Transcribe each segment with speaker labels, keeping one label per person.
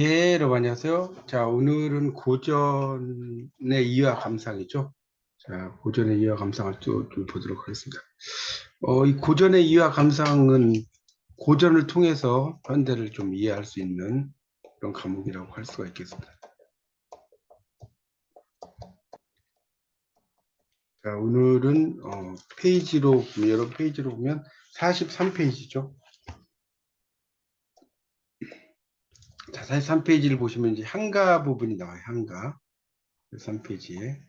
Speaker 1: 예, 여러분 안녕하세요. 자, 오늘은 고전의 이화 감상이죠. 자, 고전의 이화 감상을 좀 보도록 하겠습니다. 이 고전의 이화 감상은 고전을 통해서 현대를 좀 이해할 수 있는 그런 과목이라고 할 수가 있겠습니다. 자, 오늘은 여러 페이지로 보면 43페이지죠. 자, 43페이지를 보시면 이제 향가 부분이 나와요. 향가. 3페이지에.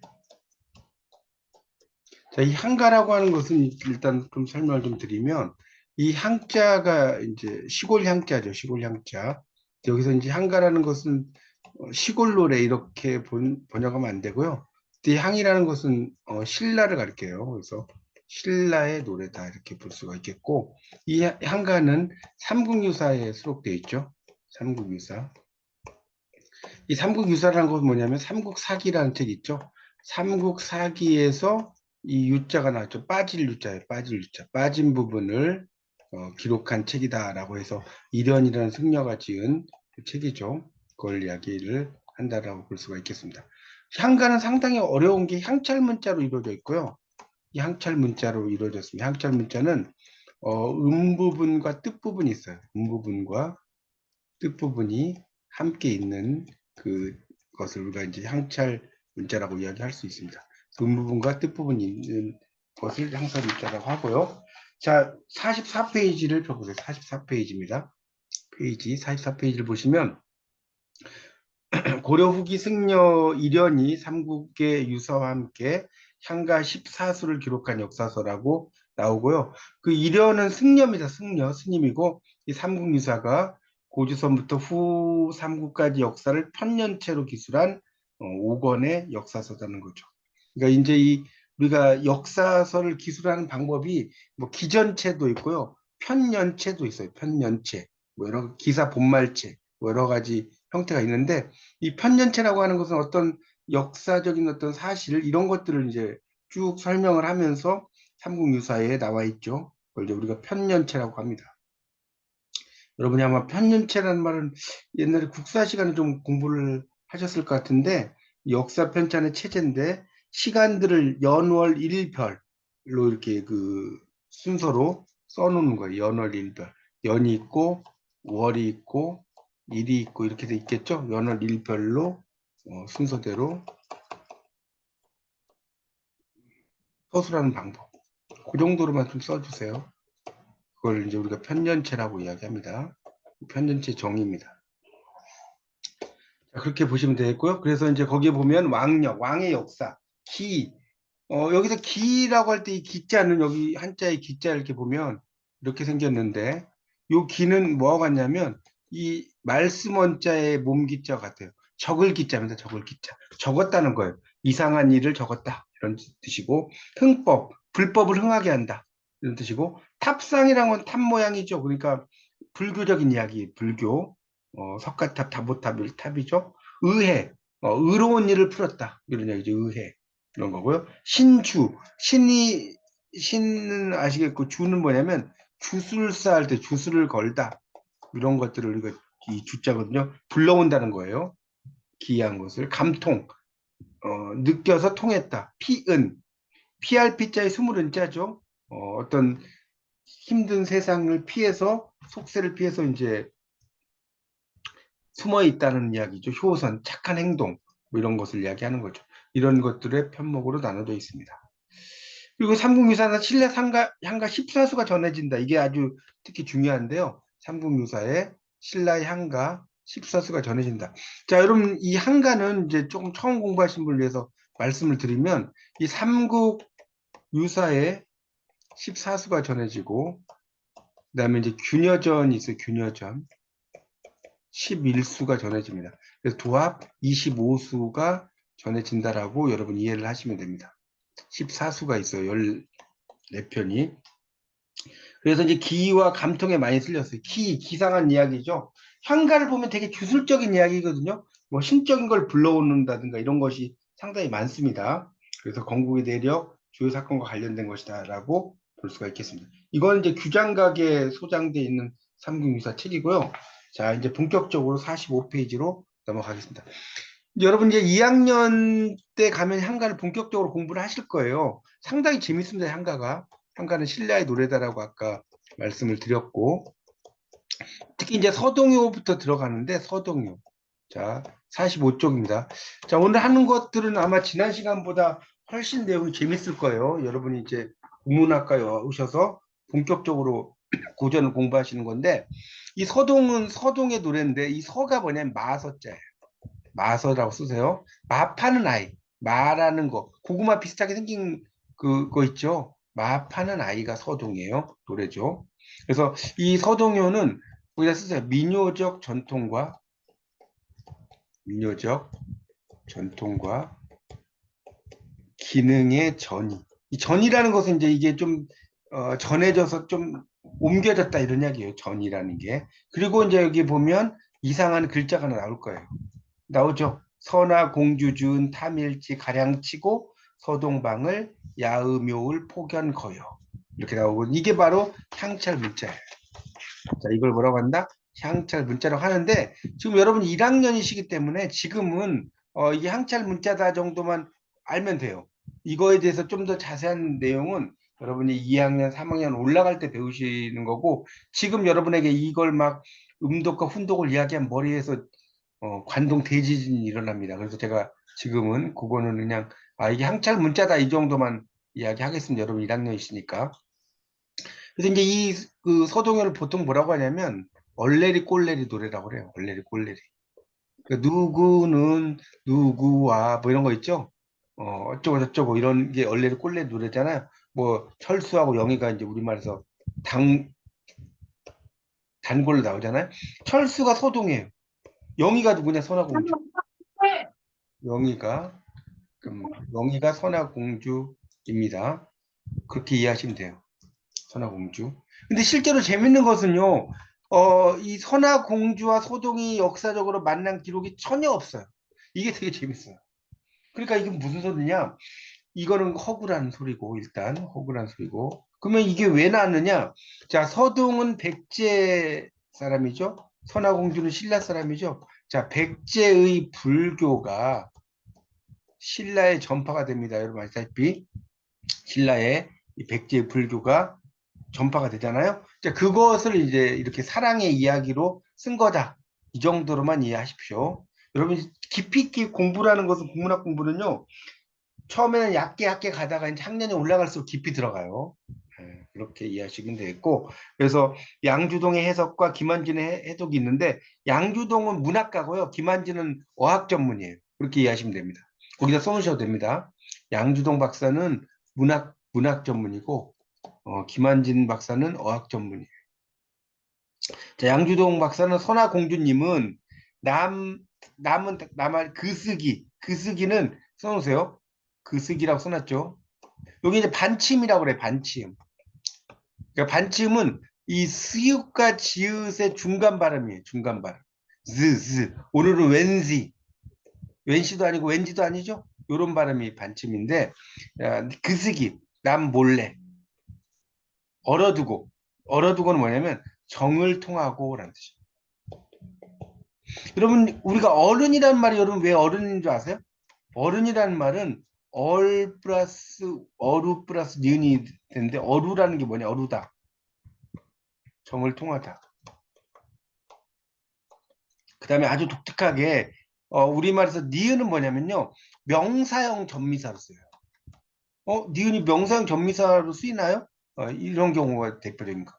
Speaker 1: 자, 이 향가라고 하는 것은 일단 좀 설명을 좀 드리면 이 향자가 이제 시골 향자죠. 시골 향자. 여기서 이제 향가라는 것은 시골 노래 이렇게 번역하면 안 되고요. 이 향이라는 것은 신라를 가리켜요. 그래서 신라의 노래다 이렇게 볼 수가 있겠고 이 향가는 삼국유사에 수록되어 있죠. 삼국유사. 이 삼국유사라는 것은 뭐냐면 삼국사기라는 책 있죠. 삼국사기에서 이 유자가 나왔죠. 빠질 유자예요. 빠질 유자. 빠진 부분을 기록한 책이다라고 해서 이련이라는 승려가 지은 그 책이죠. 그걸 이야기를 한다라고 볼 수가 있겠습니다. 향가는 상당히 어려운 게 향찰 문자로 이루어져 있고요. 이 향찰 문자로 이루어졌습니다. 향찰 문자는 부분과 뜻 부분이 있어요. 부분과 뜻 부분이 함께 있는 그것을 우리가 이제 향찰 문자라고 이야기할 수 있습니다. 부분과 뜻 부분이 있는 것을 향찰 문자라고 하고요. 자, 44페이지를 펴보세요. 44페이지입니다. 페이지 44페이지를 보시면 고려 후기 승려 이련이 삼국의 유서와 함께 향가 14수를 기록한 역사서라고 나오고요. 그 이련은 승려입니다. 승려, 스님이고 이 삼국유사가 고조선부터 후 삼국까지 역사를 편년체로 기술한 5권의 역사서라는 거죠. 그러니까 이제 이 우리가 역사서를 기술하는 방법이 뭐 기전체도 있고요. 편년체도 있어요. 편년체. 뭐 여러 기사 본말체, 뭐 여러 가지 형태가 있는데 이 편년체라고 하는 것은 어떤 역사적인 어떤 사실 이런 것들을 이제 쭉 설명을 하면서 삼국유사에 나와 있죠. 그걸 이제 우리가 편년체라고 합니다. 여러분이 아마 편년체라는 말은 옛날에 국사 시간에 좀 공부를 하셨을 것 같은데 역사 편찬의 체제인데 시간들을 연월 일별로 이렇게 그 순서로 써놓는 거예요. 연월 일별. 연이 있고 월이 있고 일이 있고 이렇게 돼 있겠죠. 연월 일별로 순서대로 서술하는 방법. 그 정도로만 좀 써주세요. 그걸 이제 우리가 편년체라고 이야기합니다. 편년체 정의입니다. 자, 그렇게 보시면 되겠고요. 그래서 이제 거기에 보면 왕력, 왕의 역사, 기, 여기서 기라고 할 때 이 기자는 여기 한자의 기자 이렇게 보면 이렇게 생겼는데 요 기는 뭐하고 같냐면 이 말씀 원자의 몸기자 같아요. 적을 기자입니다. 적을 기자. 적었다는 거예요. 이상한 일을 적었다. 이런 뜻이고 흥법, 불법을 흥하게 한다. 이런 뜻이고 탑상이란 건 탑 모양이죠. 그러니까 불교적인 이야기, 불교. 석가탑, 다보탑, 탑이죠. 의회, 의로운 일을 풀었다. 이런 얘기죠. 의회. 이런 거고요. 신은 아시겠고, 주는 뭐냐면, 주술사 할 때 주술을 걸다. 이런 것들을 우리가 이 주자거든요. 불러온다는 거예요. 기이한 것을. 감통, 느껴서 통했다. 피은, 피할 피자에 스물은 자죠. 어떤 힘든 세상을 피해서, 속세를 피해서 이제 숨어 있다는 이야기죠. 효선, 착한 행동, 뭐 이런 것을 이야기하는 거죠. 이런 것들의 편목으로 나눠져 있습니다. 그리고 삼국유사는 신라 향가 14수가 전해진다. 이게 아주 특히 중요한데요. 삼국유사에 신라의 향가 14수가 전해진다. 자, 여러분, 이 향가는 이제 조금 처음 공부하신 분을 위해서 말씀을 드리면, 이 삼국유사에 14수가 전해지고, 그 다음에 이제 균여전이 있어요. 균여전. 11수가 전해집니다. 그래서 도합 25수가 전해진다라고 여러분 이해를 하시면 됩니다. 14수가 있어요. 14편이. 그래서 이제 기와 감통에 많이 쓸렸어요. 기상한 이야기죠. 향가를 보면 되게 주술적인 이야기거든요. 뭐 신적인 걸 불러오는다든가 이런 것이 상당히 많습니다. 그래서 건국의 내력, 주요 사건과 관련된 것이다라고 볼 수가 있겠습니다. 이건 이제 규장각에 소장되어 있는 삼국유사 책이고요. 자, 이제 본격적으로 45페이지로 넘어가겠습니다. 여러분 이제 2학년 때 가면 향가를 본격적으로 공부를 하실 거예요. 상당히 재밌습니다, 향가가. 향가는 신라의 노래다라고 아까 말씀을 드렸고, 특히 이제 서동요부터 들어가는데, 서동요. 자, 45쪽입니다. 자, 오늘 하는 것들은 아마 지난 시간보다 훨씬 내용이 재밌을 거예요. 여러분이 이제 국문학과에 오셔서 본격적으로 고전을 공부하시는 건데, 이 서동은 서동의 노래인데, 이 서가 뭐냐면 마서자예요. 마서라고 쓰세요. 마 파는 아이, 마라는 거, 고구마 비슷하게 생긴 그거 있죠. 마 파는 아이가 서동이에요. 노래죠. 그래서 이 서동요는 여기다 쓰세요. 민요적 전통과 기능의 전이. 이 전이라는 것은 이제 이게 좀 전해져서 좀 옮겨졌다 이런 이야기예요. 전이라는 게. 그리고 이제 여기 보면 이상한 글자가 하나 나올 거예요. 나오죠. 서나 공주준 탐일지 가량치고 서동방을 야음요을 폭연거여 이렇게 나오고 이게 바로 향찰 문자예요. 자, 이걸 뭐라고 한다? 향찰 문자라고 하는데 지금 여러분 1학년이시기 때문에 지금은 이게 향찰 문자다 정도만 알면 돼요. 이거에 대해서 좀 더 자세한 내용은 여러분이 2학년, 3학년 올라갈 때 배우시는 거고 지금 여러분에게 이걸 막 음독과 훈독을 이야기한 머리에서 관동 대지진이 일어납니다. 그래서 제가 지금은 그거는 그냥 이게 향찰 문자다 이 정도만 이야기하겠습니다. 여러분 1학년이시니까. 그래서 이제 이 그 서동요를 보통 뭐라고 하냐면 얼레리 꼴레리 노래라고 그래요. 얼레리 꼴레리. 그러니까 누구는 누구와 뭐 이런 거 있죠. 어쩌고 저쩌고 이런 게 얼레리 꼴레리 노래잖아요. 뭐 철수하고 영희가 이제 우리말에서 당 단골로 나오잖아요. 철수가 서동이에요. 영희가 누구냐? 선화공주. 영희가 영희가 선화공주입니다. 그렇게 이해하시면 돼요. 선화공주. 근데 실제로 재밌는 것은요, 이 선화공주와 소동이 역사적으로 만난 기록이 전혀 없어요. 이게 되게 재밌어요. 그러니까 이게 무슨 소리냐? 이거는 허구라는 소리고, 일단, 허구라는 소리고. 그러면 이게 왜 나왔느냐? 자, 서동은 백제 사람이죠? 선화공주는 신라 사람이죠? 자, 백제의 불교가 신라에 전파가 됩니다. 여러분 아시다시피, 신라에 이 백제 불교가 전파가 되잖아요. 자, 그것을 이제 이렇게 사랑의 이야기로 쓴 거다. 이 정도로만 이해하십시오. 여러분, 깊이 있게 공부라는 것은 국문학 공부는요, 처음에는 얕게 얕게 가다가 이제 학년이 올라갈수록 깊이 들어가요. 그렇게 이해하시면 되겠고, 그래서 양주동의 해석과 김한진의 해석이 있는데, 양주동은 문학가고요, 김한진은 어학 전문이에요. 그렇게 이해하시면 됩니다. 거기다 써놓으셔도 됩니다. 양주동 박사는 문학 전문이고, 김한진 박사는 어학 전문이에요. 자, 양주동 박사는 선화공주님은 남은 그쓰기는 써놓으세요. 그쓰기라고 써놨죠. 여기 이제 반침이라고 그래, 반침. 그러니까 반침은 이 스읒과 지읒의 중간 발음이에요, 중간 발음. 오늘은 왠시도 아니고 왠지도 아니죠? 요런 발음이 반침인데, 그쓰기, 남 몰래. 얼어두고는 뭐냐면 정을 통하고라는 뜻이에요. 여러분 우리가 어른이라는 말이 여러분 왜 어른인 줄 아세요? 어른이라는 말은 얼 플러스 어루 플러스 니은이 되는데 어루라는 게 뭐냐? 어루다. 정을 통하다. 그 다음에 아주 독특하게 우리말에서 니은은 뭐냐면요. 명사형 전미사로 써요. 니은이 명사형 전미사로 쓰이나요? 이런 경우가 대표적인 거.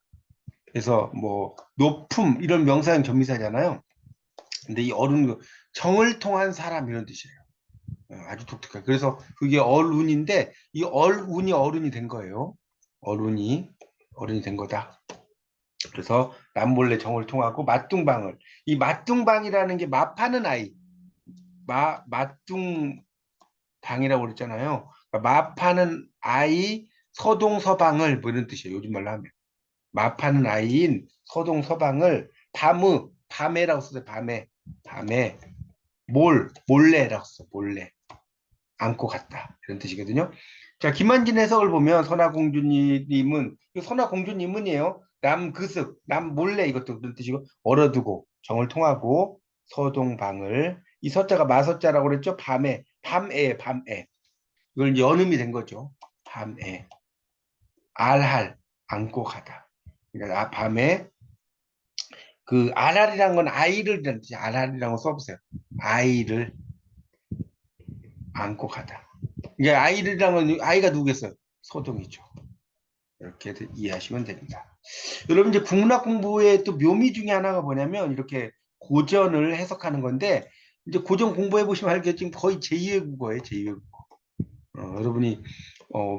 Speaker 1: 그래서 뭐 높음 이런 명사형 전미사잖아요. 근데 이 어른 정을 통한 사람 이런 뜻이에요. 아주 독특해. 그래서 그게 얼운인데 이 얼운이 어른이 된 거예요. 얼운이 어른이 된 거다. 그래서 남몰래 정을 통하고 맞둥방을 이 맞둥방이라는 게 마파는 아이 맞둥방이라고 그랬잖아요. 그러니까 마파는 아이 서동서방을 뭐 이런 뜻이에요. 요즘 말로 하면 마파는 아이인 서동서방을 밤에라고 써요. 밤에 몰래라고 써요. 몰래 안고 갔다 이런 뜻이거든요. 자, 김한진 해석을 보면 선화공주님은 선화공주님은이에요. 남그슥, 남 몰래 이것도 그런 뜻이고 얼어두고 정을 통하고 서동방을 이 서자가 마서자라고 그랬죠. 밤에 이걸 연음이 된 거죠. 밤에 알할 안고 가다. 그러니까 밤에 그 알할이란 건 아이를 뜻이 알할이라고 써보세요. 아이를 안고 가다. 이게 아이들이란 건 아이가 누구겠어요? 소동이죠. 이렇게 이해하시면 됩니다. 여러분 이제 국문학 공부의 또 묘미 중에 하나가 뭐냐면 이렇게 고전을 해석하는 건데 이제 고전 공부해 보시면 알겠지만 거의 제2외 국어예요, 제2외 국어. 여러분이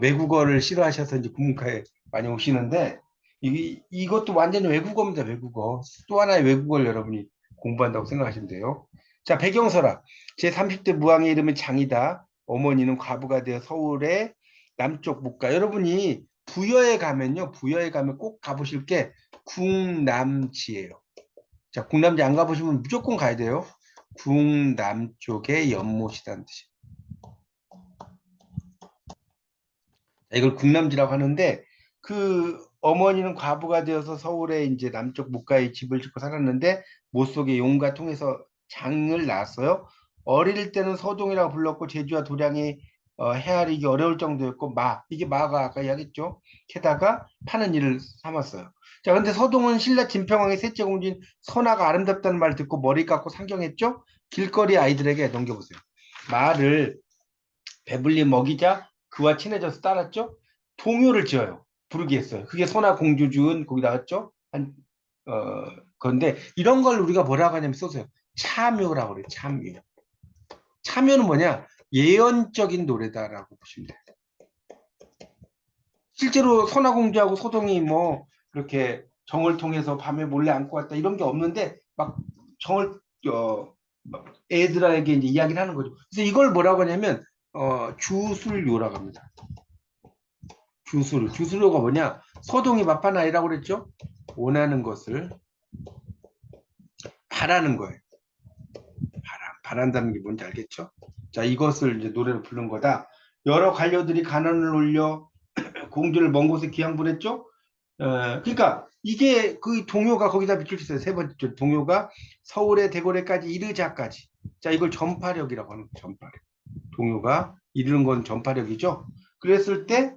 Speaker 1: 외국어를 싫어하셔서 이제 국문과에 많이 오시는데 이것도 완전히 외국어입니다, 외국어. 또 하나의 외국어를 여러분이 공부한다고 생각하시면 돼요. 자, 배경설화. 제 30대 무왕의 이름은 장이다. 어머니는 과부가 되어 서울의 남쪽 못 가. 여러분이 부여에 가면요, 부여에 가면 꼭 가보실 게 궁남지예요. 자, 궁남지 안 가보시면 무조건 가야 돼요. 궁남쪽의 연못이라는 뜻이에요. 이걸 궁남지라고 하는데 그 어머니는 과부가 되어서 서울에 이제 남쪽 묵가에 집을 짓고 살았는데 못 속에 용과 통해서 장을 낳았어요. 어릴 때는 서동이라고 불렀고 제주와 도량이 헤아리기 어려울 정도였고 이게 마가 아까 이야기했죠. 게다가 파는 일을 삼았어요. 자, 근데 서동은 신라 진평왕의 셋째 공주인 선아가 아름답다는 말 듣고 머리 깎고 상경했죠. 길거리 아이들에게 넘겨보세요. 말을 배불리 먹이자 그와 친해져서 따랐죠. 동요를 지어요. 부르게 했어요. 그게 선화 공주준 거기 나왔죠. 그런데 이런 걸 우리가 뭐라고 하냐면 써서요. 참요라고 그래요. 참요. 참요는 뭐냐? 예언적인 노래다라고 보시면 돼요. 실제로 선화공주하고 소동이 뭐 그렇게 정을 통해서 밤에 몰래 안고 왔다 이런 게 없는데 막 정을 막 애들에게 이제 이야기를 하는 거죠. 그래서 이걸 뭐라고 하냐면 주술요라고 합니다. 주술요가 뭐냐? 소동이 마판 아이라고 그랬죠? 원하는 것을 바라는 거예요. 바란다는 게 뭔지 알겠죠? 자, 이것을 이제 노래로 부른 거다. 여러 관료들이 간언을 올려 공주를 먼 곳에 귀양 보냈죠? 그러니까 이게 그 동요가 거기다 비출 수 있어요. 세 번째 줄 동요가 서울의 대궐에까지 이르자까지. 자, 이걸 전파력이라고 하는 거예요. 전파력. 동요가 이르는 건 전파력이죠. 그랬을 때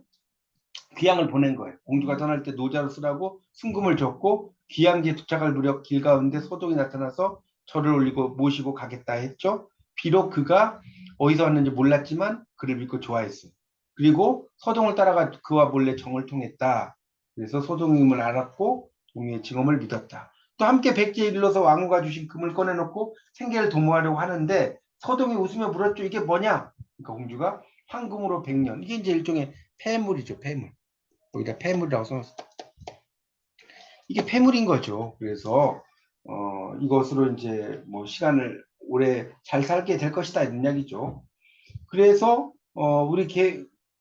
Speaker 1: 귀양을 보낸 거예요. 공주가 떠날 때 노자로 쓰라고 순금을 줬고 귀양지에 도착할 무렵 길 가운데 소동이 나타나서 절을 올리고 모시고 가겠다 했죠. 비록 그가 어디서 왔는지 몰랐지만 그를 믿고 좋아했어요. 그리고 소동을 따라가 그와 몰래 정을 통했다. 그래서 소동임을 알았고 동의의 증언을 믿었다. 또 함께 백제에 이르러서 왕후가 주신 금을 꺼내놓고 생계를 도모하려고 하는데 서동이 웃으며 물었죠. 이게 뭐냐? 그러니까 공주가 황금으로 100년. 이게 이제 일종의 폐물이죠, 폐물. 여기다 폐물이라고 써놨어. 이게 폐물인 거죠. 그래서 이것으로 이제 뭐 시간을 오래 잘 살게 될 것이다 이런 이야기죠. 그래서 우리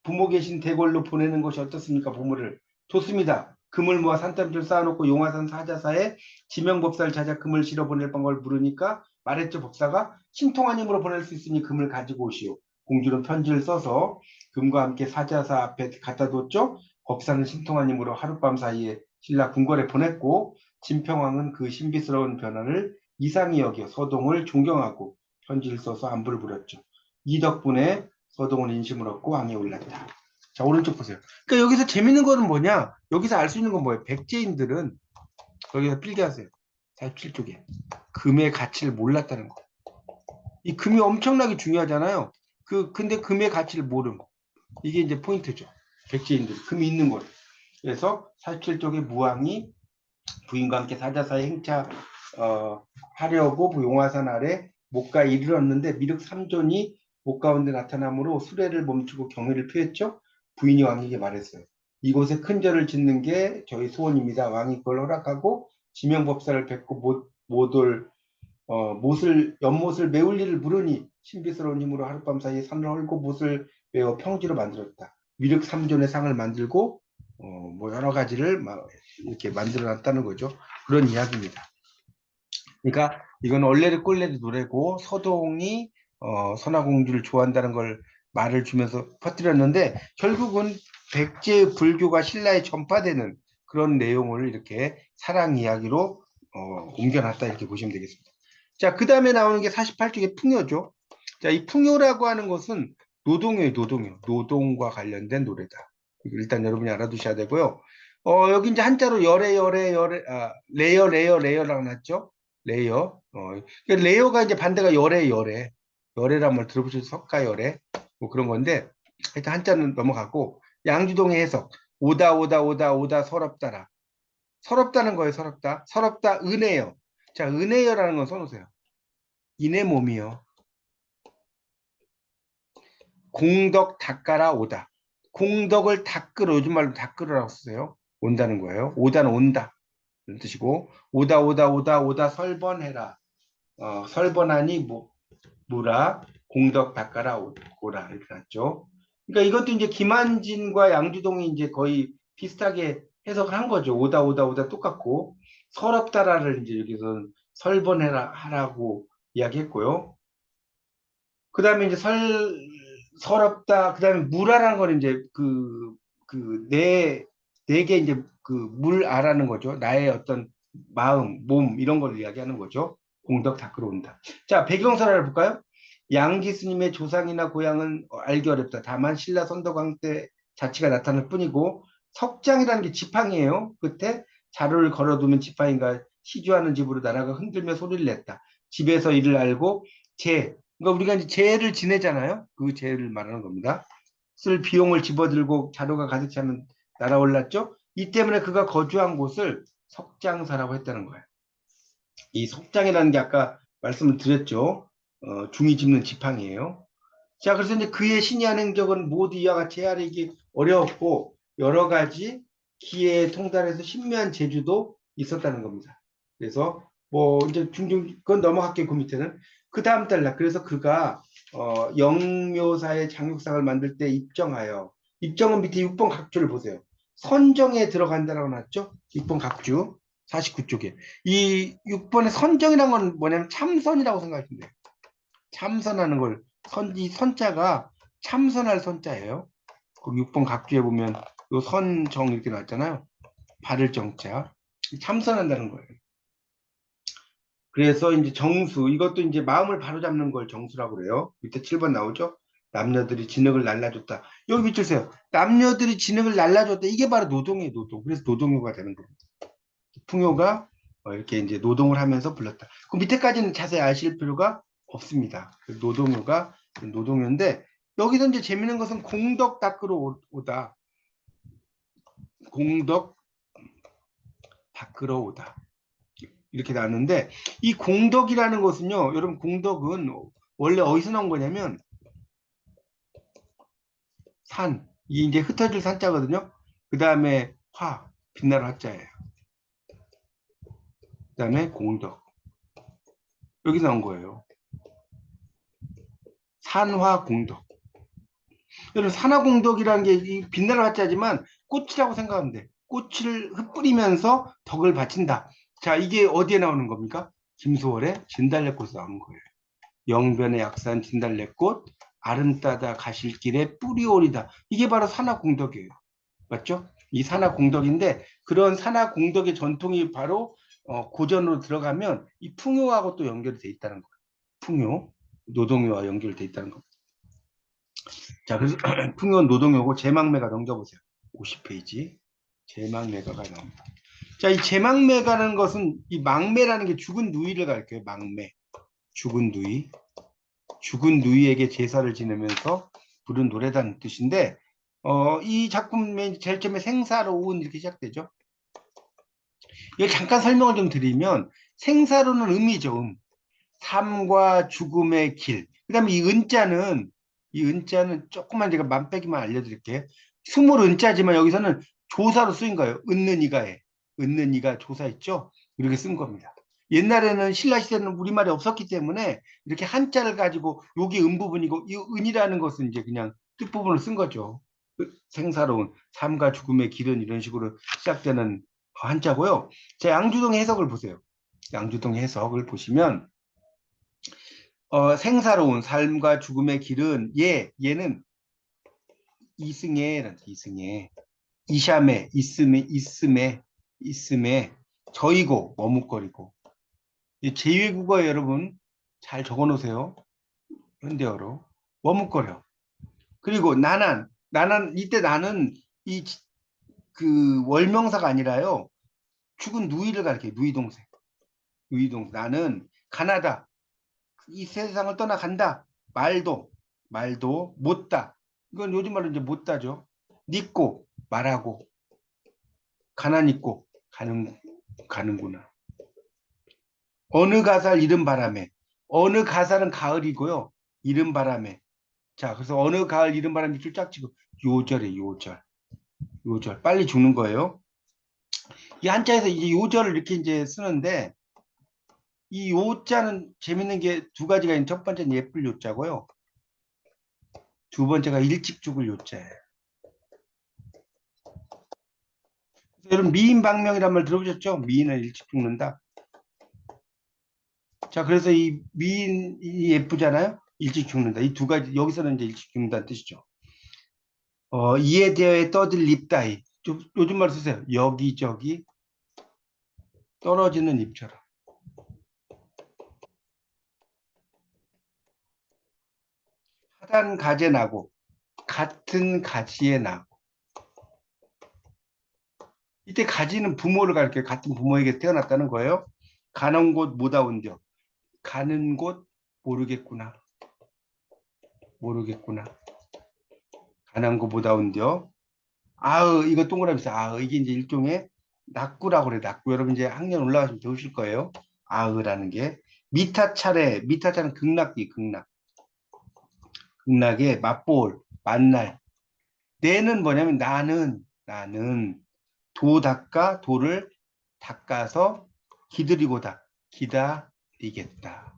Speaker 1: 부모 계신 대궐로 보내는 것이 어떻습니까? 보물을 좋습니다. 금을 모아 산더미를 쌓아놓고 용화산 사자사에 지명법사를 찾아 금을 실어 보낼 방법을 물으니까 말했죠. 법사가 신통한 힘으로 보낼 수 있으니 금을 가지고 오시오. 공주는 편지를 써서 금과 함께 사자사 앞에 갖다 뒀죠. 법사는 신통한 힘으로 하룻밤 사이에 신라 궁궐에 보냈고 진평왕은 그 신비스러운 변화를 이상히 여겨 서동을 존경하고 편지를 써서 안부를 물었죠. 이 덕분에 서동은 인심을 얻고 왕에 올랐다. 자, 오른쪽 보세요. 그러니까 여기서 재밌는 거는 뭐냐? 여기서 알 수 있는 건 뭐예요? 백제인들은 여기서 필기하세요. 47쪽에 금의 가치를 몰랐다는 거. 이 금이 엄청나게 중요하잖아요. 근데 금의 가치를 모름. 이게 이제 포인트죠. 백제인들 금이 있는 거. 그래서 47쪽에 무왕이 부인과 함께 사자사에 행차 하려고 용화산 아래 목가에 이르렀는데 미륵 3존이 목 가운데 나타나므로 수레를 멈추고 경의를 표했죠. 부인이 왕에게 말했어요. 이곳에 큰 절을 짓는 게 저희 소원입니다. 왕이 그걸 허락하고 지명법사를 뵙고 연못을 메울 일을 물으니 신비스러운 힘으로 하룻밤 사이에 산을 헐고 못을 메어 평지로 만들었다. 미륵 3존의 상을 만들고 뭐 여러 가지를 막 이렇게 만들어 놨다는 거죠. 그런 이야기입니다. 그러니까 이건 얼레리 꼴레리 노래고 서동이 선화공주를 좋아한다는 걸 말을 주면서 퍼뜨렸는데 결국은 백제 불교가 신라에 전파되는 그런 내용을 이렇게 사랑 이야기로 옮겨놨다 이렇게 보시면 되겠습니다. 자, 그 다음에 나오는 게 48쪽의 풍요죠. 자, 이 풍요라고 하는 것은 노동요예요, 노동요. 노동과 관련된 노래다. 일단 여러분이 알아두셔야 되고요. 여기 이제 한자로 레어라고 났죠? 레어. 그러니까 레어가 이제 반대가 열애라는 말 들어보셔서 석가열애. 뭐 그런 건데, 일단 한자는 넘어가고, 양주동의 해석. 오다 서럽다라. 서럽다는 거예요, 서럽다. 서럽다, 은혜요. 자, 은혜요라는 건 써놓으세요. 인의 몸이요. 공덕 닦아라 오다. 공덕을 닦으러, 요즘 말로 닦으러라고 쓰세요. 온다는 거예요. 오다는 온다. 이런 뜻이고, 오다 설번해라. 설번하니 뭐라 공덕 닦아라 오라 이렇게 났죠. 그러니까 이것도 이제 김한진과 양주동이 이제 거의 비슷하게 해석을 한 거죠. 오다 똑같고 서럽다라를 이제 여기서 설번해라 하라고 이야기했고요. 그 다음에 이제 서럽다, 그 다음에 무라라는 건 이제 내게 이제 그 물아라는 거죠. 나의 어떤 마음, 몸, 이런 걸 이야기하는 거죠. 공덕 닦으러 온다. 자, 배경설화를 볼까요? 양지 스님의 조상이나 고향은 알기 어렵다. 다만 신라 선덕왕 때 자치가 나타날 뿐이고, 석장이라는 게 지팡이에요. 끝에 자루를 걸어두면 지팡이가 시주하는 집으로 나라가 흔들며 소리를 냈다. 집에서 이를 알고 그러니까 우리가 이제 재를 지내잖아요. 그 재를 말하는 겁니다. 쓸 비용을 집어들고 자료가 가득 차는 날아올랐죠. 이 때문에 그가 거주한 곳을 석장사라고 했다는 거예요. 이 석장이라는 게 아까 말씀을 드렸죠. 중이 짚는 지팡이에요. 자, 그래서 이제 그의 신이한 행적은 모두 이와 같이 헤아리기 어려웠고 여러 가지 기회에 통달해서 신묘한 재주도 있었다는 겁니다. 그래서 뭐 이제 중중 그건 넘어갈게요. 그 밑에는 그 다음 달락. 그래서 그가 영묘사의 장육상을 만들 때 입정은 밑에 6번 각주를 보세요. 선정에 들어간다라고 나왔죠? 6번 각주 49쪽에 이 6번의 선정이란 건 뭐냐면 참선이라고 생각하시면 돼요. 참선하는 걸 이 선자가 참선할 선자예요. 그 6번 각주에 보면 요 선정 이렇게 나왔잖아요. 바를 정자. 참선한다는 거예요. 그래서 이제 정수, 이것도 이제 마음을 바로잡는 걸 정수라고 그래요. 밑에 7번 나오죠? 남녀들이 진흙을 날라줬다. 여기 밑줄 세요. 남녀들이 진흙을 날라줬다. 이게 바로 노동이에요, 노동. 그래서 노동요가 되는 겁니다. 풍요가 이렇게 이제 노동을 하면서 불렀다. 그 밑에까지는 자세히 아실 필요가 없습니다. 노동요가 노동요인데 여기서 이제 재밌는 것은 공덕 닦으러 오다. 공덕 닦으러 오다. 이렇게 나왔는데 이 공덕이라는 것은요. 여러분 공덕은 원래 어디서 나온 거냐면 산. 이 이제 흩어질 산자거든요. 그 다음에 빛나는 화자예요. 그 다음에 공덕. 여기서 나온 거예요. 산화공덕. 여러분 산화공덕이라는 게 빛나는 화자지만 꽃이라고 생각하면 돼. 꽃을 흩뿌리면서 덕을 바친다. 자, 이게 어디에 나오는 겁니까? 김소월의 진달래꽃에 나오는 거예요. 영변의 약산 진달래꽃 아름다다 가실 길에 뿌리 오리다. 이게 바로 산화공덕이에요. 맞죠? 이 산화공덕인데 그런 산화공덕의 전통이 바로 고전으로 들어가면 이 풍요하고 또 연결이 돼 있다는 거예요. 풍요, 노동요와 연결돼 있다는 겁니다. 자, 그래서 풍요 노동요고 제망매가 넘겨보세요. 50페이지. 제망매가가 나옵니다. 자, 이 제망매가라는 것은 이 망매라는 게 죽은 누이를 가리켜요. 망매. 죽은 누이. 죽은 누이에게 제사를 지내면서 부른 노래다는 뜻인데 이 작품의 제일 처음에 생사로운 이렇게 시작되죠. 이거 잠깐 설명을 좀 드리면 생사로는 음이죠. 삶과 죽음의 길. 그 다음에 이 은자는 조금만 제가 만빼기만 알려드릴게요. 스물 은자지만 여기서는 조사로 쓰인 거예요. 은는 이가 조사 있죠? 이렇게 쓴 겁니다. 옛날에는 신라 시대는 우리말이 없었기 때문에 이렇게 한자를 가지고 여기 은 부분이고 이 은이라는 것은 이제 그냥 뜻 부분을 쓴 거죠. 생사로운 삶과 죽음의 길은 이런 식으로 시작되는 한자고요. 자, 양주동 해석을 보세요. 양주동 해석을 보시면 생사로운 삶과 죽음의 길은 얘는 이승에 이샴에 있음에 있음에 저이고 머뭇거리고. 이 제2외국어 여러분 잘 적어 놓으세요. 현대어로. 머뭇거려. 그리고 나는 이때 나는 이 그 월명사가 아니라요. 죽은 누이를 가리켜요. 누이 동생. 누이 동생. 나는 가나다. 이 세상을 떠나간다. 말도 못다. 이건 요즘 말로 이제 못다죠. 믿고 말하고 가난 있고 가는구나. 어느 가살 이른 바람에. 어느 가살은 가을이고요. 이른 바람에. 자, 그래서 어느 가을 이른 바람에 줄 짝지고 요절에 요절. 요절. 빨리 죽는 거예요. 이 한자에서 이제 요절을 이렇게 이제 쓰는데 이 요자는 재밌는 게 두 가지가 있는 첫 번째는 예쁠 요자고요. 두 번째가 일찍 죽을 요자예요. 여러분 미인방명이란 말 들어보셨죠? 미인은 일찍 죽는다. 자, 그래서 이 미인이 예쁘잖아요. 일찍 죽는다. 이 두 가지 여기서는 이제 일찍 죽는다는 뜻이죠. 이에 대해 떠들 립다이. 요즘 말 쓰세요. 여기저기 떨어지는 잎처럼. 하단 가재 나고 같은 가지에 나고. 이때 가지는 부모를 가리켜요. 같은 부모에게 태어났다는 거예요. 가는 곳 못아온겨. 가는 곳 모르겠구나. 모르겠구나. 가는 곳 못아온겨. 아으 이거 동그라미 있어. 아으 이게 이제 일종의 낙구라고 그래. 낙구. 여러분 이제 학년 올라가시면 배우실 거예요. 아으라는 게 미타차는 극락기 극락. 극락의 맛볼 만날. 내는 뭐냐면 나는 도 닦아 도를 닦아서 기다리고다 기다리겠다.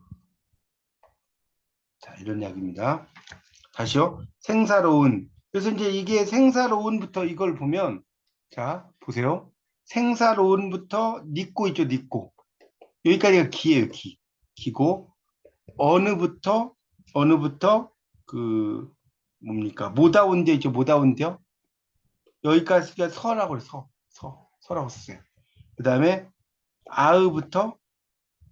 Speaker 1: 자 이런 이야기입니다. 다시요. 생사로운. 그래서 이제 이게 생사로운부터 이걸 보면 자 보세요. 생사로운부터 닉고 있죠. 닉고 여기까지가 기예요. 기고 어느부터 그 뭡니까 못아온데 있죠. 못아온데요. 여기까지가 서라고 그래. 서라고 썼어요. 그 다음에 아으부터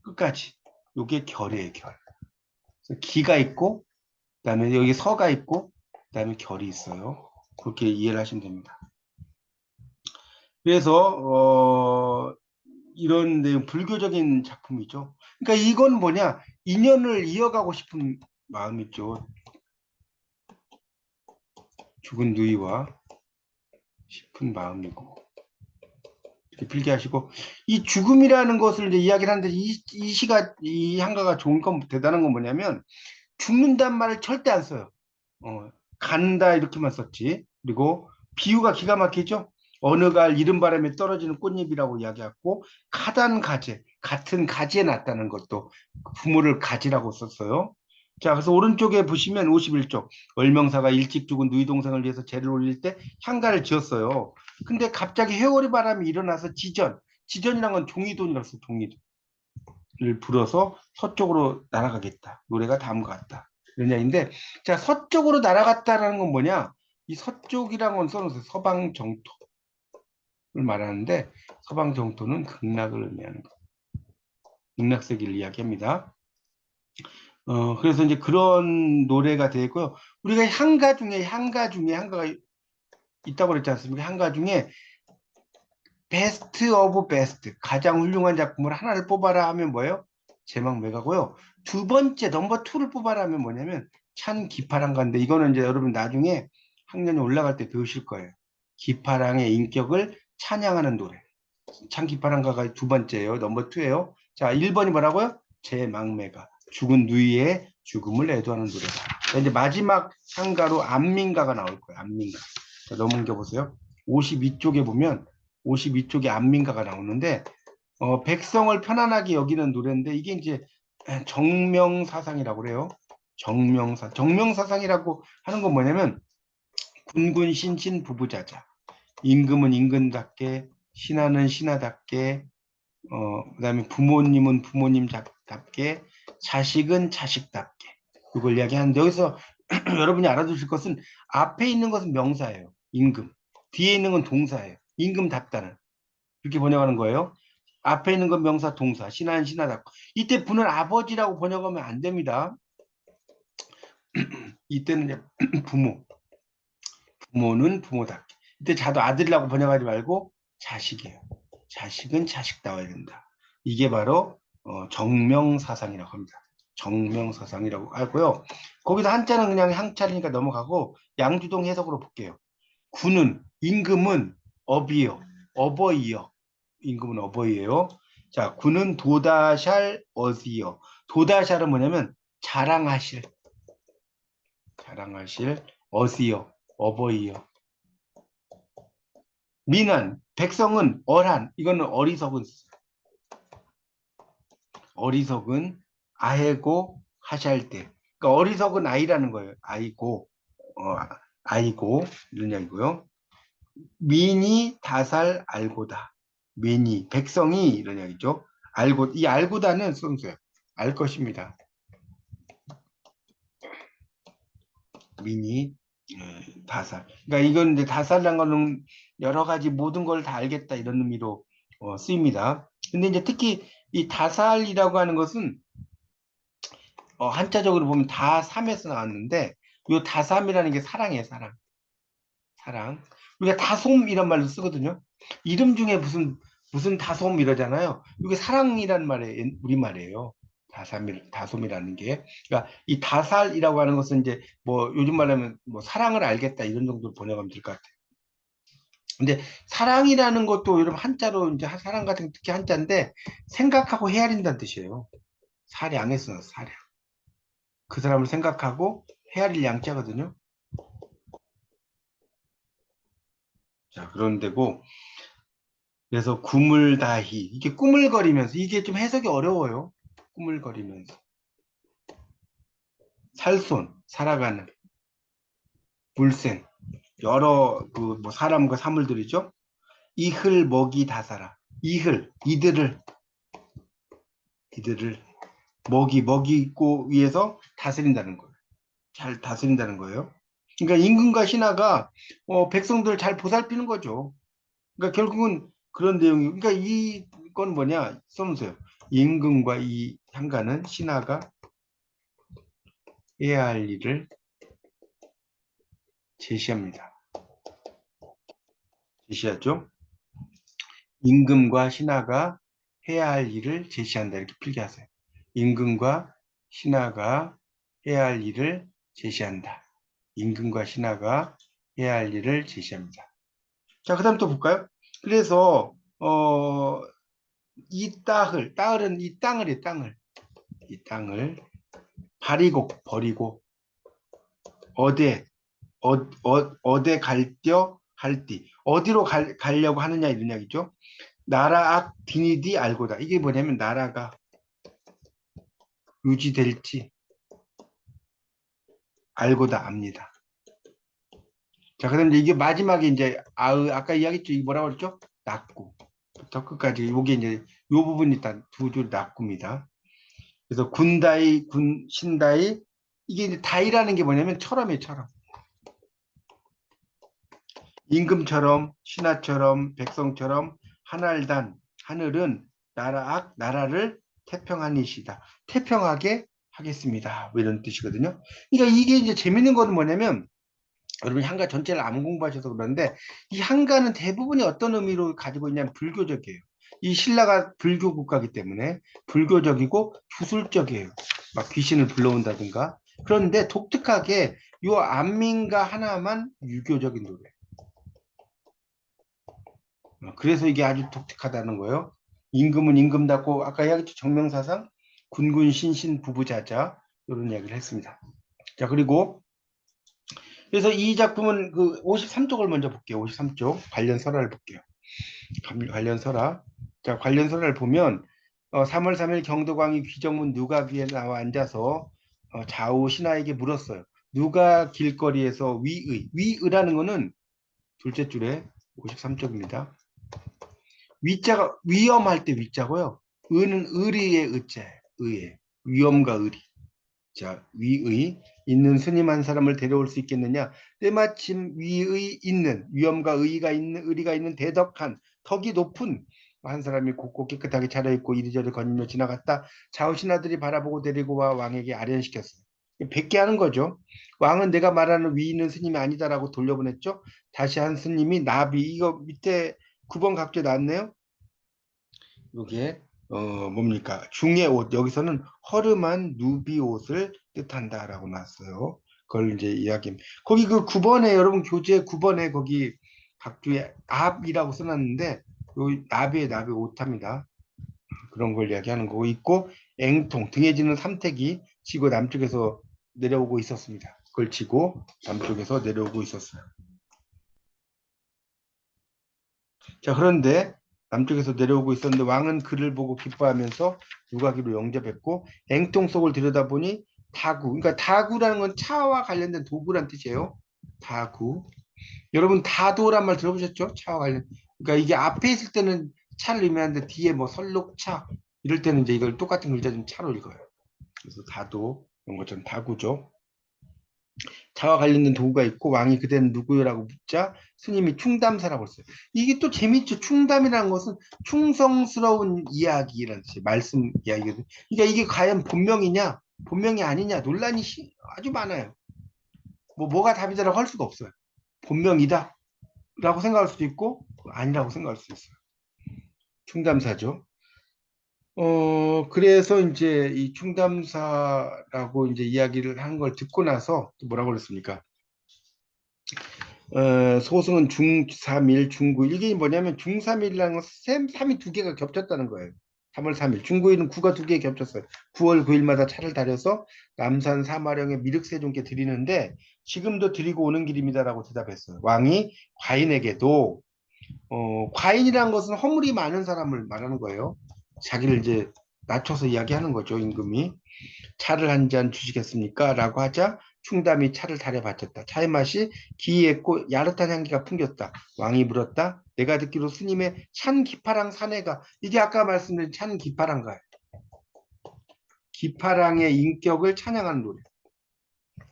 Speaker 1: 끝까지 요게 결이에요. 결. 그래서 기가 있고 그다음에 여기 서가 있고 그다음에 결이 있어요. 그렇게 이해를 하시면 됩니다. 그래서 이런 내용 불교적인 작품이죠. 그러니까 이건 뭐냐 인연을 이어가고 싶은 마음이죠. 죽은 누이와 싶은 마음이고 이렇게 필기하시고 이 죽음이라는 것을 이제 이야기를 하는데 이 시가 이 한가가 좋은 건 대단한 건 뭐냐면 죽는단 말을 절대 안 써요. 간다 이렇게만 썼지. 그리고 비유가 기가 막히죠. 어느 갈 이른 바람에 떨어지는 꽃잎이라고 이야기했고 가단 가재 같은 가지에 났다는 것도 부모를 가지라고 썼어요. 자, 그래서 오른쪽에 보시면 51쪽 월명사가 일찍 죽은 누이 동생을 위해서 제를 올릴 때 향가를 지었어요. 근데 갑자기 회오리 바람이 일어나서 지전이란 건 종이돈이라고 써요. 종이돈. 를 불어서 서쪽으로 날아가겠다. 노래가 다음과 같다. 이런 이야기인데, 자, 서쪽으로 날아갔다라는 건 뭐냐? 이 서쪽이란 건 써놓으세요. 서방 정토를 말하는데, 서방 정토는 극락을 의미하는 거. 극락세기를 이야기합니다. 그래서 이제 그런 노래가 되고요. 우리가 향가 중에 있다고 그랬지 않습니까? 향가 중에 베스트 오브 베스트 가장 훌륭한 작품을 하나를 뽑아라 하면 뭐예요? 제막매가고요. 두 번째 넘버 투를 뽑아라 하면 뭐냐면 찬 기파랑가인데 이거는 이제 여러분 나중에 학년이 올라갈 때 배우실 거예요. 기파랑의 인격을 찬양하는 노래. 찬 기파랑가가 두 번째예요. 넘버 투예요. 자, 1번이 뭐라고요? 제막매가 죽은 누이의 죽음을 애도하는 노래다. 자, 이제 마지막 상가로 안민가가 나올 거예요. 안민가. 자, 넘겨 보세요. 52쪽에 보면 52쪽에 안민가가 나오는데 백성을 편안하게 여기는 노래인데 이게 이제 정명사상이라고 그래요. 정명사상이라고 하는 건 뭐냐면 군군신신 부부자자. 임금은 임금답게 신하는 신하답게 그다음에 부모님은 부모님답게 자식은 자식답게 이걸 이야기하는데 여기서 여러분이 알아두실 것은 앞에 있는 것은 명사예요. 임금. 뒤에 있는 건 동사예요. 임금답다는. 이렇게 번역하는 거예요. 앞에 있는 건 명사, 동사, 신하는 신하다. 이때 부는 아버지라고 번역하면 안 됩니다. 이때는 이제 부모, 부모는 부모답게. 이때 자도 아들이라고 번역하지 말고 자식이에요. 자식은 자식 나와야 된다. 이게 바로 정명사상이라고 합니다. 정명사상이라고 하고요. 거기서 한자는 그냥 향찰이니까 넘어가고 양주동 해석으로 볼게요. 군은 임금은 업이요. 어버이요. 임금은 어버이예요. 자, 군은 도다샬 어디요. 도다샬은 뭐냐면 자랑하실, 자랑하실 어디요. 어버이요. 민한, 백성은 어란, 이거는 어리석은, 어리석은 아해고 하샬 때. 그러니까 어리석은 아이라는 거예요. 아이고, 아이고, 이런 이야기고요. 민이 다살 알고다. 민이, 백성이 이런 이야기죠. 알고, 이 알고다는 순수예요. 알 것입니다. 민이 다살. 그러니까 이건 이제 다살이라는 거는 여러 가지 모든 걸 다 알겠다 이런 의미로 쓰입니다. 근데 이제 특히 이 다살이라고 하는 것은 한자적으로 보면 다삼에서 나왔는데 요 다삼이라는 게 사랑이에요, 사랑. 사랑. 우리가 다솜 이런 말도 쓰거든요. 이름 중에 무슨 다솜 이러잖아요. 이게 사랑이라는 말이에요. 우리말이에요. 다솜이라는 게. 그러니까 이 다살이라고 하는 것은 이제 뭐 요즘 말하면 뭐 사랑을 알겠다 이런 정도로 번역하면 될 것 같아요. 근데 사랑이라는 것도 여러분 한자로 이제 사랑 같은 게 특히 한자인데 생각하고 헤아린다는 뜻이에요. 사량에서 사량. 그 사람을 생각하고 헤아릴 양자거든요. 자, 그런 데고 그래서 구물다희 이게 꾸물거리면서 이게 좀 해석이 어려워요. 꾸물거리면서 살손 살아가는 물생 여러 그 뭐 사람과 사물들이죠. 이ህ을 먹이 다살아 이들을 먹이고 위해서 다스린다는 거예요. 잘 다스린다는 거예요. 그러니까 임금과 신하가 백성들을 잘 보살피는 거죠. 그러니까 결국은 그런 내용이 그러니까 이건 뭐냐 써놓으세요. 임금과 이 향가는 신하가 해야 할 일을 제시합니다. 제시하죠. 임금과 신하가 해야 할 일을 제시한다. 이렇게 필기하세요. 임금과 신하가 해야 할 일을 제시한다. 임금과 신하가 해야 할 일을 제시합니다. 자, 그 다음 또 볼까요? 그래서, 이 따을은 이 이 땅을 어대, 어대 갈겨 할띠. 어디로 가려고 하느냐, 이런 이야기죠. 나라 악 디니디 알고다. 이게 뭐냐면 나라가 유지될지 알고다 압니다. 자, 그런데 이게 마지막에 이제 아까 이야기했죠. 이게 뭐라고 그랬죠? 낙구. 부터 끝까지 요게 이제 요 부분이 두 줄 낙구입니다. 그래서 군다이, 신다이 이게 이제 다이라는 게 뭐냐면 처럼이에요, 처럼. 임금처럼 신하처럼 백성처럼 하늘단 하늘은 나라를 태평한 이시다. 태평하게 하겠습니다. 뭐 이런 뜻이거든요. 그러니까 이게 이제 재밌는 거는 뭐냐면 여러분 향가 전체를 안 공부하셔서 그런데 이 향가는 대부분이 어떤 의미로 가지고 있냐면 불교적이에요. 이 신라가 불교 국가이기 때문에 불교적이고 주술적이에요. 막 귀신을 불러온다든가. 그런데 독특하게 요 안민가 하나만 유교적인 노래. 그래서 이게 아주 독특하다는 거예요. 임금은 임금답고 아까 이야기했죠. 정명사상 군군 신신 부부자자 이런 이야기를 했습니다. 자 그리고 그래서 이 작품은 그 53쪽을 먼저 볼게요. 53쪽 관련 설화를 볼게요. 관련 설화. 자 관련 설화를 보면 3월 3일 경도광이 귀정문 누가귀에 나와 앉아서 좌우 신하에게 물었어요. 누가 길거리에서 위의라는 거는 둘째 줄에 53쪽입니다. 위자가 위험할 때 위자고요. 의는 의리의 의자예요. 의에 위험과 의리. 자 위의 있는 스님 한 사람을 데려올 수 있겠느냐? 때마침 위의 있는 위험과 의리가 있는 대덕한 덕이 높은 한 사람이 곱고 깨끗하게 차려입고 이리저리 거닐며 지나갔다. 좌우신 아들이 바라보고 데리고 와 왕에게 아련시켰어요. 뵙게 하는 거죠. 왕은 내가 말하는 위 있는 스님이 아니다라고 돌려보냈죠. 다시 한 스님이 나비, 이거 밑에 9번 각주에 나왔네요. 이게 뭡니까? 중의 옷, 여기서는 허름한 누비 옷을 뜻한다라고 나왔어요. 그걸 이제 이야기. 거기 그 9번에 여러분 교재 9번에 거기 각주에 압이라고 써놨는데 요 나비의 나비 오탑니다. 그런 걸 이야기하는 거고 있고 앵통 등에 지는 삼택이 지고 남쪽에서 내려오고 있었습니다. 그걸 지고 남쪽에서 내려오고 있었어요. 자, 그런데 남쪽에서 내려오고 있었는데 왕은 그를 보고 기뻐하면서 유가기로 영접했고 앵통 속을 들여다보니 다구, 그러니까 다구라는 건 차와 관련된 도구란 뜻이에요. 다구. 여러분 다도란 말 들어보셨죠? 차와 관련. 그러니까 이게 앞에 있을 때는 차를 의미하는데 뒤에 뭐 설록차 이럴 때는 이제 이걸 똑같은 글자 좀 차로 읽어요. 그래서 다도 이런 것처럼 다구죠. 차와 관련된 도구가 있고 왕이 그대는 누구요라고 묻자 스님이 충담사라고 했어요. 이게 또 재밌죠. 충담이라는 것은 충성스러운 이야기라는 뜻이에요. 말씀 이야기거든요. 그러니까 이게 과연 본명이냐 본명이 아니냐 논란이 아주 많아요. 뭐가 답이다라고 할 수가 없어요. 본명이다 라고 생각할 수도 있고 아니라고 생각할 수도 있어요. 충담사죠. 그래서 이제 이 충담사라고 이제 이야기를 한 걸 듣고 나서 또 뭐라고 그랬습니까? 소승은 중3일, 중9일. 이게 뭐냐면 중3일이라는 건 3이 두 개가 겹쳤다는 거예요. 3월 3일. 중9일은 9가 두 개 겹쳤어요. 9월 9일마다 차를 다려서 남산 사마령의 미륵세존께 드리는데 지금도 드리고 오는 길입니다라고 대답했어요. 왕이 과인에게도 과인이라는 것은 허물이 많은 사람을 말하는 거예요. 자기를 이제 낮춰서 이야기하는 거죠, 임금이. 차를 한 잔 주시겠습니까? 라고 하자 충담이 차를 달에 바쳤다. 차의 맛이 기이했고 야릇한 향기가 풍겼다. 왕이 물었다. 내가 듣기로 스님의 찬 기파랑 사내가 이게 아까 말씀드린 찬 기파랑가예요. 기파랑의 인격을 찬양하는 노래.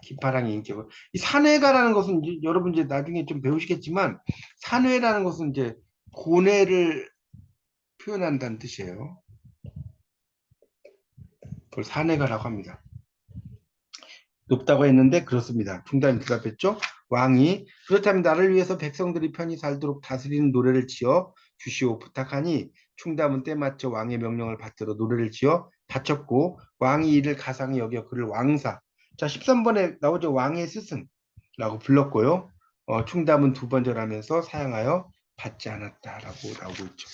Speaker 1: 기파랑의 인격을. 이 사내가라는 것은 이제 여러분 이제 나중에 좀 배우시겠지만 사내라는 것은 이제 고뇌를 표현한다는 뜻이에요. 그걸 사내가라고 합니다. 높다고 했는데 그렇습니다. 충담이 대답했죠. 왕이 그렇다면 나를 위해서 백성들이 편히 살도록 다스리는 노래를 지어 주시오 부탁하니 충담은 때맞춰 왕의 명령을 받들어 노래를 지어 바쳤고 왕이 이를 가상히 여겨 그를 왕사. 자 13번에 나오죠. 왕의 스승라고 불렀고요. 충담은 두 번 절하면서 사양하여 받지 않았다라고 나오고 있죠.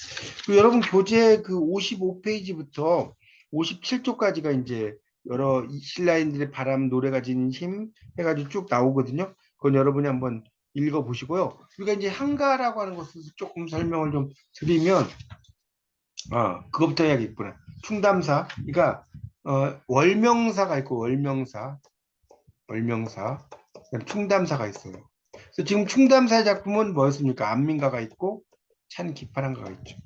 Speaker 1: 여러분 교재 그 55페이지부터 57쪽까지가 이제 여러 신라인들의 바람 노래가 지닌 힘 해가지고 쭉 나오거든요. 그건 여러분이 한번 읽어보시고요. 우리가 이제 한가라고 하는 것을 조금 설명을 좀 드리면, 그것부터 해야겠구나. 충담사, 그러니까 월명사가 있고 월명사, 충담사가 있어요. 그래서 지금 충담사의 작품은 뭐였습니까? 안민가가 있고 찬 기파랑가가 있죠.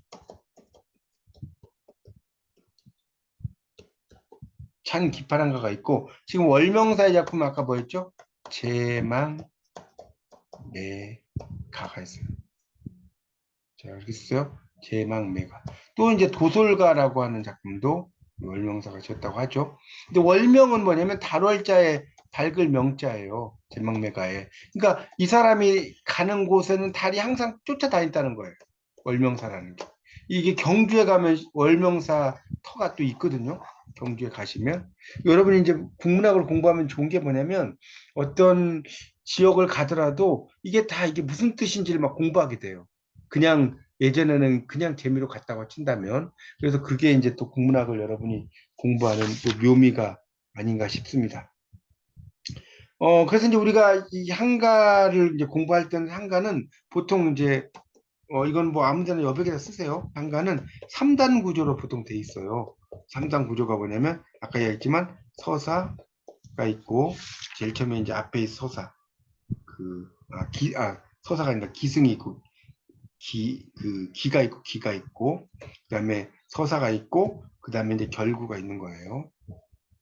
Speaker 1: 찬 기파랑가가 있고 지금 월명사의 작품 아까 뭐였죠? 제망 매가가 있어요. 자, 알겠어요? 제망매가. 또 이제 도솔가라고 하는 작품도 월명사가 지었다고 하죠. 근데 월명은 뭐냐면 달월자에 밝을 명자예요. 제망매가에. 그러니까 이 사람이 가는 곳에는 달이 항상 쫓아다닌다는 거예요. 월명사라는 게. 이게 경주에 가면 월명사 터가 또 있거든요. 경주에 가시면. 여러분이 이제 국문학을 공부하면 좋은 게 뭐냐면 어떤 지역을 가더라도 이게 다 이게 무슨 뜻인지를 막 공부하게 돼요. 그냥 예전에는 그냥 재미로 갔다고 친다면 그래서 그게 이제 또 국문학을 여러분이 공부하는 또 묘미가 아닌가 싶습니다. 그래서 이제 우리가 이 한가를 이제 공부할 때는 한가는 보통 이제 이건 뭐 아무데나 여백에다 쓰세요. 한가는 3단 구조로 보통 돼 있어요. 3단 구조가 뭐냐면 아까 얘기했지만 서사가 있고 제일 처음에 이제 앞에 있어 서사 서사가 아니라 기승이 있고 기가 있고 기가 있고 그다음에 서사가 있고 그다음에 이제 결구가 있는 거예요.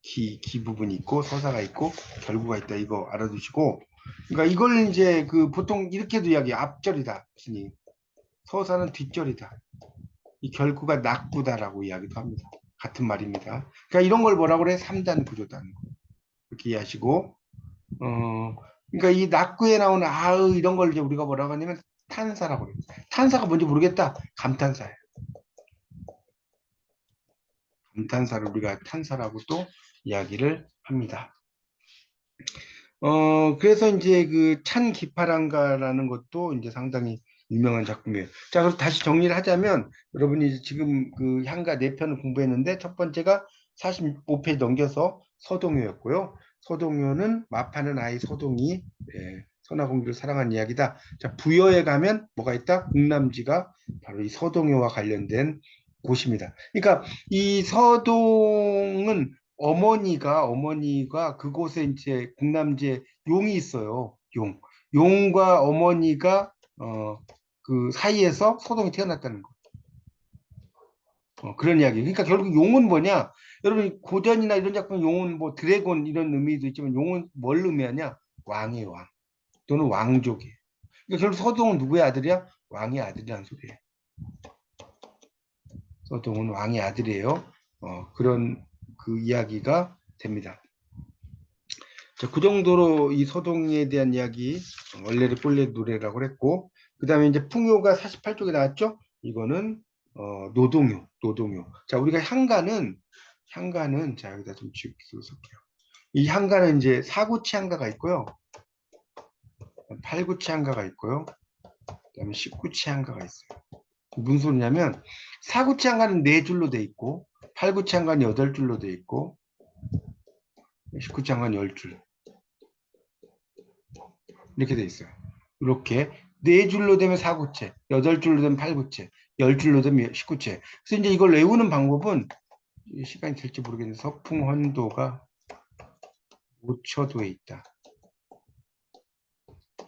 Speaker 1: 기 부분이 있고 서사가 있고 결구가 있다 이거 알아두시고 그러니까 이걸 이제 그 보통 이렇게도 이야기 앞절이다 무슨 서사는 뒷절이다 이 결구가 낙구다라고 이야기도 합니다. 같은 말입니다. 그러니까 이런 걸 뭐라고 그래? 3단 구조다는 거. 이렇게 이해하시고, 그러니까 이 낙구에 나오는 아으 이런 걸 이제 우리가 뭐라고 하냐면 탄사라고 그래요. 탄사가 뭔지 모르겠다. 감탄사예요. 감탄사를 우리가 탄사라고 또 이야기를 합니다. 그래서 이제 그 찬 기파랑가라는 것도 이제 상당히 유명한 작품이에요. 자, 그럼 다시 정리를 하자면 여러분이 지금 그 향가 네 편을 공부했는데 첫 번째가 45페이지 넘겨서 서동요였고요. 서동요는 마파는 아이 서동이 선화공주를 사랑한 이야기다. 자, 부여에 가면 뭐가 있다? 궁남지가 바로 이 서동요와 관련된 곳입니다. 그러니까 이 서동은 어머니가 그곳에 이제 궁남지에 용이 있어요. 용. 용과 어머니가 그 사이에서 소동이 태어났다는 거. 그런 이야기. 그러니까 결국 용은 뭐냐? 여러분 고전이나 이런 작품 용은 뭐 드래곤 이런 의미도 있지만 용은 뭘 의미하냐? 왕이에요, 왕. 또는 왕족이에요. 그러니까 결국 서동은 누구의 아들이야? 왕의 아들이라는 소리예요. 서동은 왕의 아들이에요. 그런 그 이야기가 됩니다. 자, 그 정도로 이 서동에 대한 이야기, 원래를 꼴레 노래라고 그랬고, 그 다음에 이제 풍요가 48쪽에 나왔죠? 이거는, 노동요. 자, 우리가 향가는, 자, 여기다 좀 쓸게요. 이 향가는 이제 사구치 향가가 있고요, 팔구치 향가가 있고요, 그 다음에 십구치 향가가 있어요. 무슨 소리냐면, 사구치 향가는 네 줄로 돼 있고, 팔구치 향가는 8줄로 돼 있고, 십구치 향가는 10줄. 이렇게 돼 있어요. 이렇게 네 줄로 되면 4구체, 8줄로 되면 8구체, 10줄로 되면 19체. 그래서 이제 이걸 외우는 방법은 시간이 될지 모르겠는데 서풍헌도가 모처도에 있다.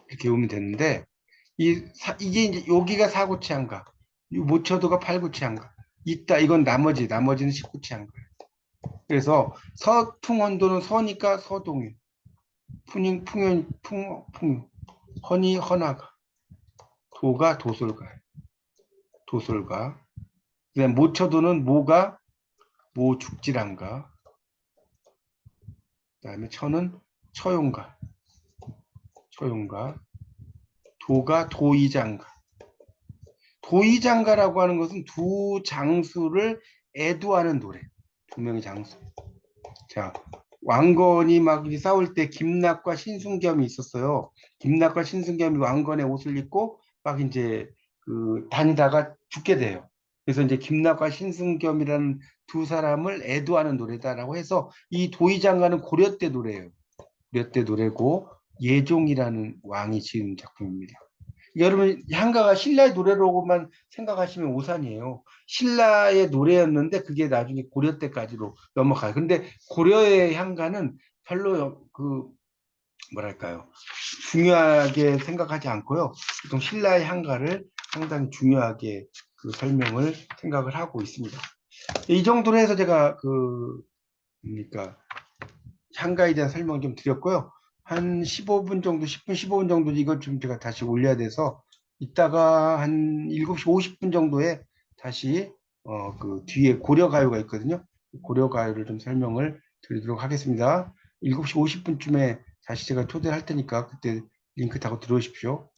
Speaker 1: 이렇게 외우면 되는데 이게 이제 여기가 4구체 한가, 모처도가 8구체 한가. 있다. 이건 나머지는 19체 한가. 그래서 서풍헌도는 서니까 서동유, 풍요, 헌이 헌화가, 도가 도솔가. 그다음 모처도는 모가 모죽지란가. 그다음에 처는 처용가. 도가 도의장가. 도의장가라고 하는 것은 두 장수를 애도하는 노래. 두 명의 장수. 자, 왕건이 막 싸울 때 김낙과 신순겸이 있었어요. 김낙과 신순겸이 왕건의 옷을 입고 막 이제 그 다니다가 죽게 돼요. 그래서 이제 김낙과 신순겸이라는 두 사람을 애도하는 노래다라고 해서 이 도의장가는 고려 때 노래예요. 고려 때 노래고 예종이라는 왕이 지은 작품입니다. 여러분 향가가 신라의 노래로만 생각하시면 오산이에요. 신라의 노래였는데 그게 나중에 고려 때까지로 넘어가요. 근데 고려의 향가는 별로 그 뭐랄까요 중요하게 생각하지 않고요. 보통 신라의 향가를 상당히 중요하게 그 설명을 생각을 하고 있습니다. 이 정도로 해서 제가 그 뭡니까 향가에 대한 설명 좀 드렸고요. 한 15분 정도, 10분, 15분 정도 이것 좀 제가 다시 올려야 돼서 이따가 한 7시 50분 정도에 다시 그 뒤에 고려가요가 있거든요. 고려가요를 좀 설명을 드리도록 하겠습니다. 7시 50분쯤에 다시 제가 초대할 테니까 그때 링크 타고 들어오십시오.